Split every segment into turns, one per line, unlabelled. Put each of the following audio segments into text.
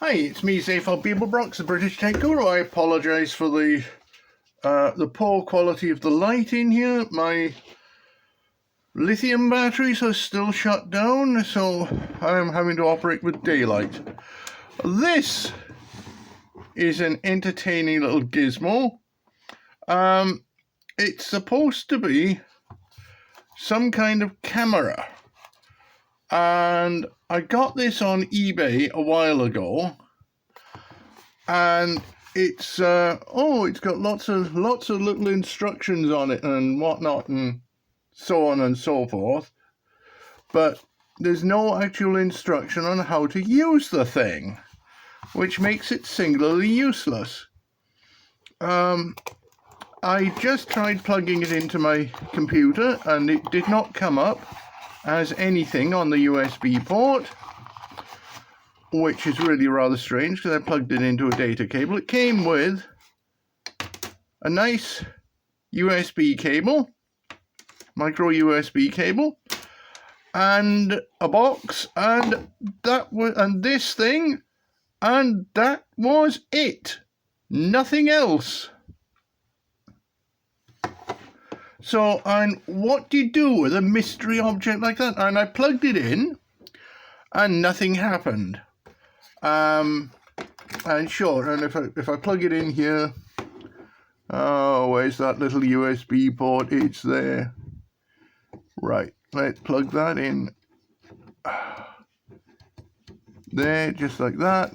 Hi, it's me, Zayful Beeblebrox, the British Tech Guru. I apologise for the poor quality of the light in here. My lithium batteries are still shut down, so I'm having to operate with daylight. This is an entertaining little gizmo. It's supposed to be some kind of camera. And I got this on eBay a while ago, and it's it's got lots of little instructions on it and whatnot and so on and so forth, but there's no actual instruction on how to use the thing, which makes it singularly useless. I just tried plugging it into my computer and it did not come up as anything on the USB port, which is really rather strange because I plugged it into a data cable. It came with a nice USB cable, micro USB cable, and a box, and this thing, and that was it. Nothing else. So, and what do you do with a mystery object like that? And I plugged it in, and nothing happened. And sure, and if I plug it in here, oh, where's that little USB port? It's there. Right, let's plug that in. There, just like that.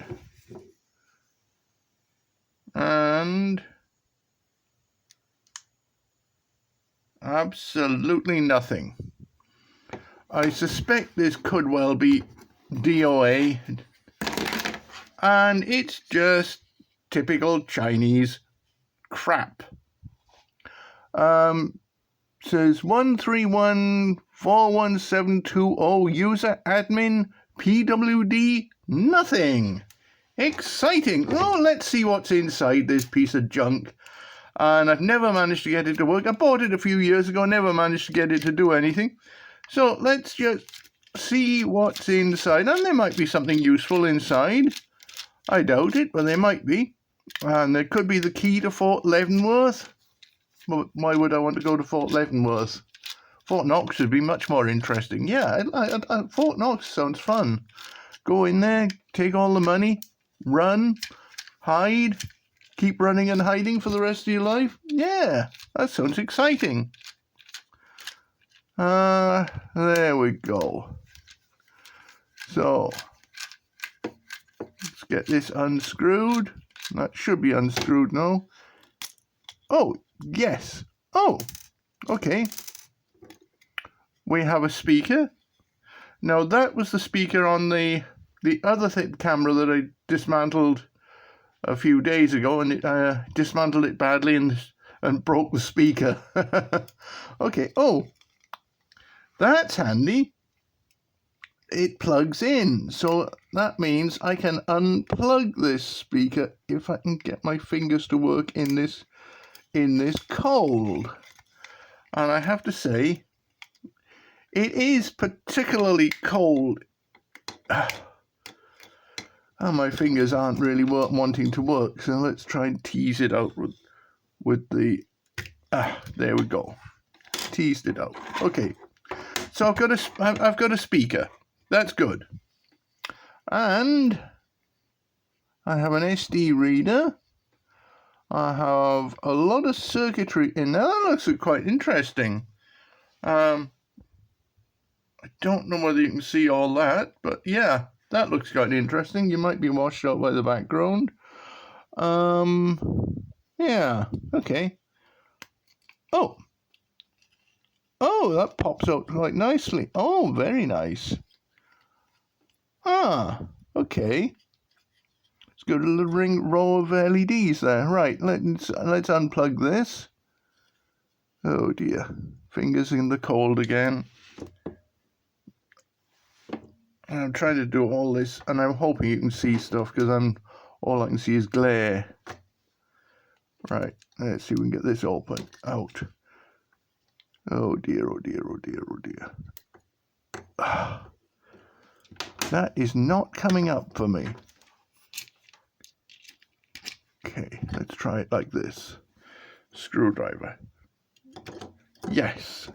And absolutely nothing. I suspect this could well be DOA, and it's just typical Chinese crap. Says 1314170 user admin PWD nothing. Exciting. Oh, let's see what's inside this piece of junk. And I've never managed to get it to work. I bought it a few years ago, never managed to get it to do anything. So let's just see what's inside. And there might be something useful inside. I doubt it, but there might be. And there could be the key to Fort Leavenworth. Well, why would I want to go to Fort Leavenworth? Fort Knox would be much more interesting. Yeah, Fort Knox sounds fun. Go in there, take all the money, run, hide, keep running and hiding for the rest of your life. Yeah, that sounds exciting. There we go. So, let's get this unscrewed. That should be unscrewed now. Oh, yes. Oh, okay. We have a speaker. Now, that was the speaker on the other camera that I dismantled a few days ago, and dismantled it badly and broke the speaker. Okay. Oh, that's handy. It plugs in, so that means I can unplug this speaker if I can get my fingers to work in this cold. And I have to say, it is particularly cold. And my fingers aren't really wanting to work, so let's try and tease it out with the... there we go. Teased it out. Okay. So I've got a speaker. That's good. And I have an SD reader. I have a lot of circuitry in there. That looks quite interesting. I don't know whether you can see all that, but yeah, that looks quite interesting. You might be washed out by the background. Yeah, okay. Oh, that pops out quite nicely. Oh, very nice. Ah, okay. It's got a little row of LEDs there. Right, let's unplug this. Oh dear, fingers in the cold again. And I'm trying to do all this, and I'm hoping you can see stuff because all I can see is glare. Right, let's see if we can get this open out. Oh dear, oh dear, oh dear, oh dear. That is not coming up for me. try it like this. Screwdriver. Yes.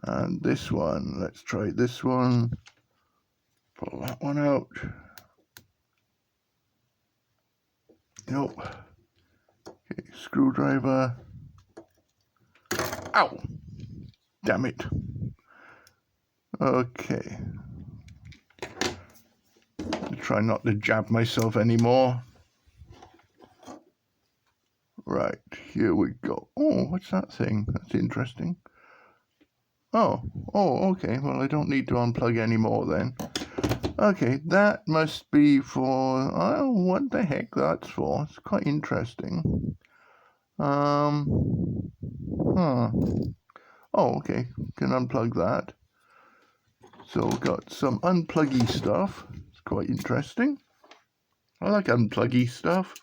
And this one, let's try this one. Pull that one out. Nope. Okay, screwdriver. Ow! Damn it. Okay. Try not to jab myself anymore. Right, here we go. Oh, what's that thing? That's interesting. Oh, okay. Well, I don't need to unplug anymore then. Okay, that must be for... Oh, what the heck that's for? It's quite interesting. Oh, okay. Can unplug that. So we've got some unpluggy stuff. It's quite interesting. I like unpluggy stuff.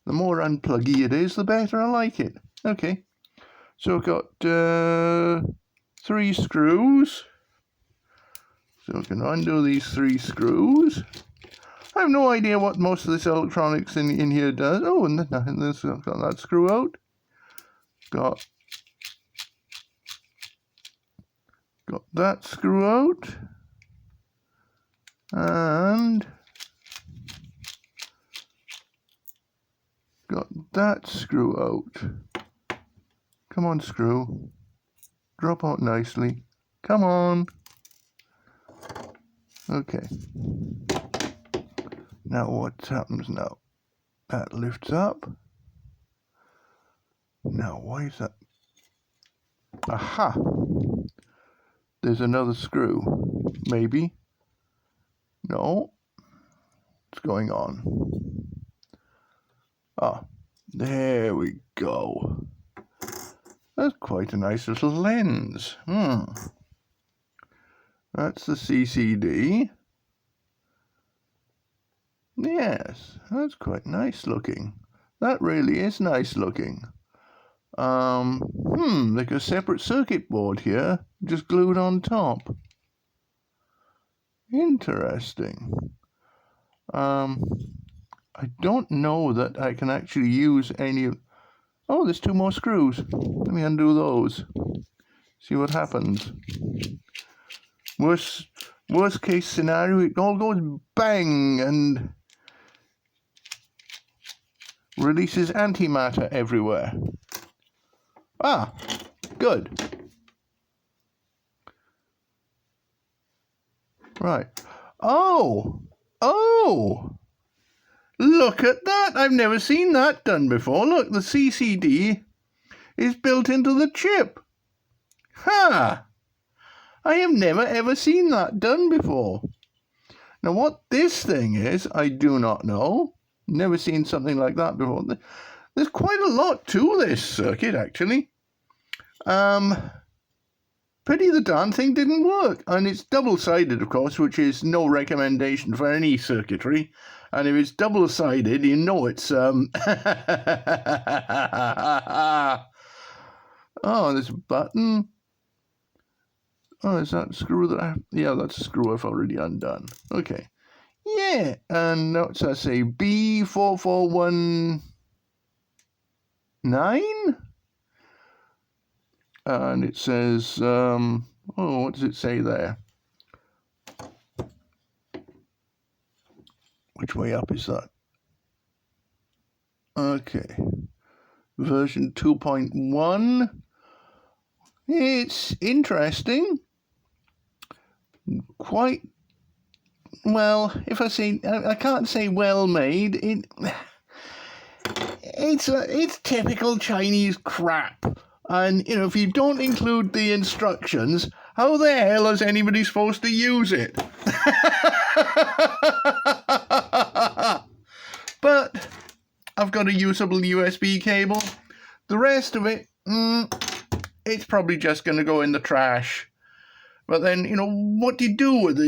The more unpluggy it is, the better I like it. Okay. So we've got 3 screws. So we can undo these 3 screws. I have no idea what most of this electronics in here does. Oh, and this got that screw out. Got that screw out. And got that screw out. Come on, screw. Drop out nicely. Come on. Okay. Now what happens now? That lifts up. Now why is that? Aha! There's another screw. Maybe. No. What's going on? Ah, there we go. That's quite a nice little lens. That's the CCD. Yes, that's quite nice looking. That really is nice looking. Like a separate circuit board here, just glued on top. Interesting. I don't know that I can actually use any of... Oh, there's 2 more screws. Let me undo those. See what happens. Worst case scenario, it all goes bang and releases antimatter everywhere. Ah, good. Right. Oh! Look at that! I've never seen that done before. Look, the CCD is built into the chip. Ha! I have never ever seen that done before. Now what this thing is, I do not know. Never seen something like that before. There's quite a lot to this circuit, actually. Pity the darn thing didn't work. And it's double-sided, of course, which is no recommendation for any circuitry. And if it's double-sided, you know it's... Oh, there's a button. Oh, is that a screw that I... Yeah, that's a screw I've already undone. Okay. Yeah, and what's that say? B4419? And it says, oh, what does it say there? Which way up is that? Okay. Version 2.1. It's interesting. Quite, well, if I say, I can't say well made. It's typical Chinese crap. And, you know, if you don't include the instructions, how the hell is anybody supposed to use it? But I've got a usable USB cable. The rest of it, it's probably just going to go in the trash. But then, you know, what do you do with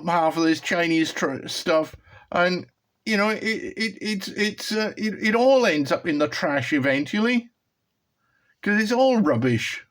half of this Chinese stuff? And, you know, it all ends up in the trash eventually. Because it's all rubbish.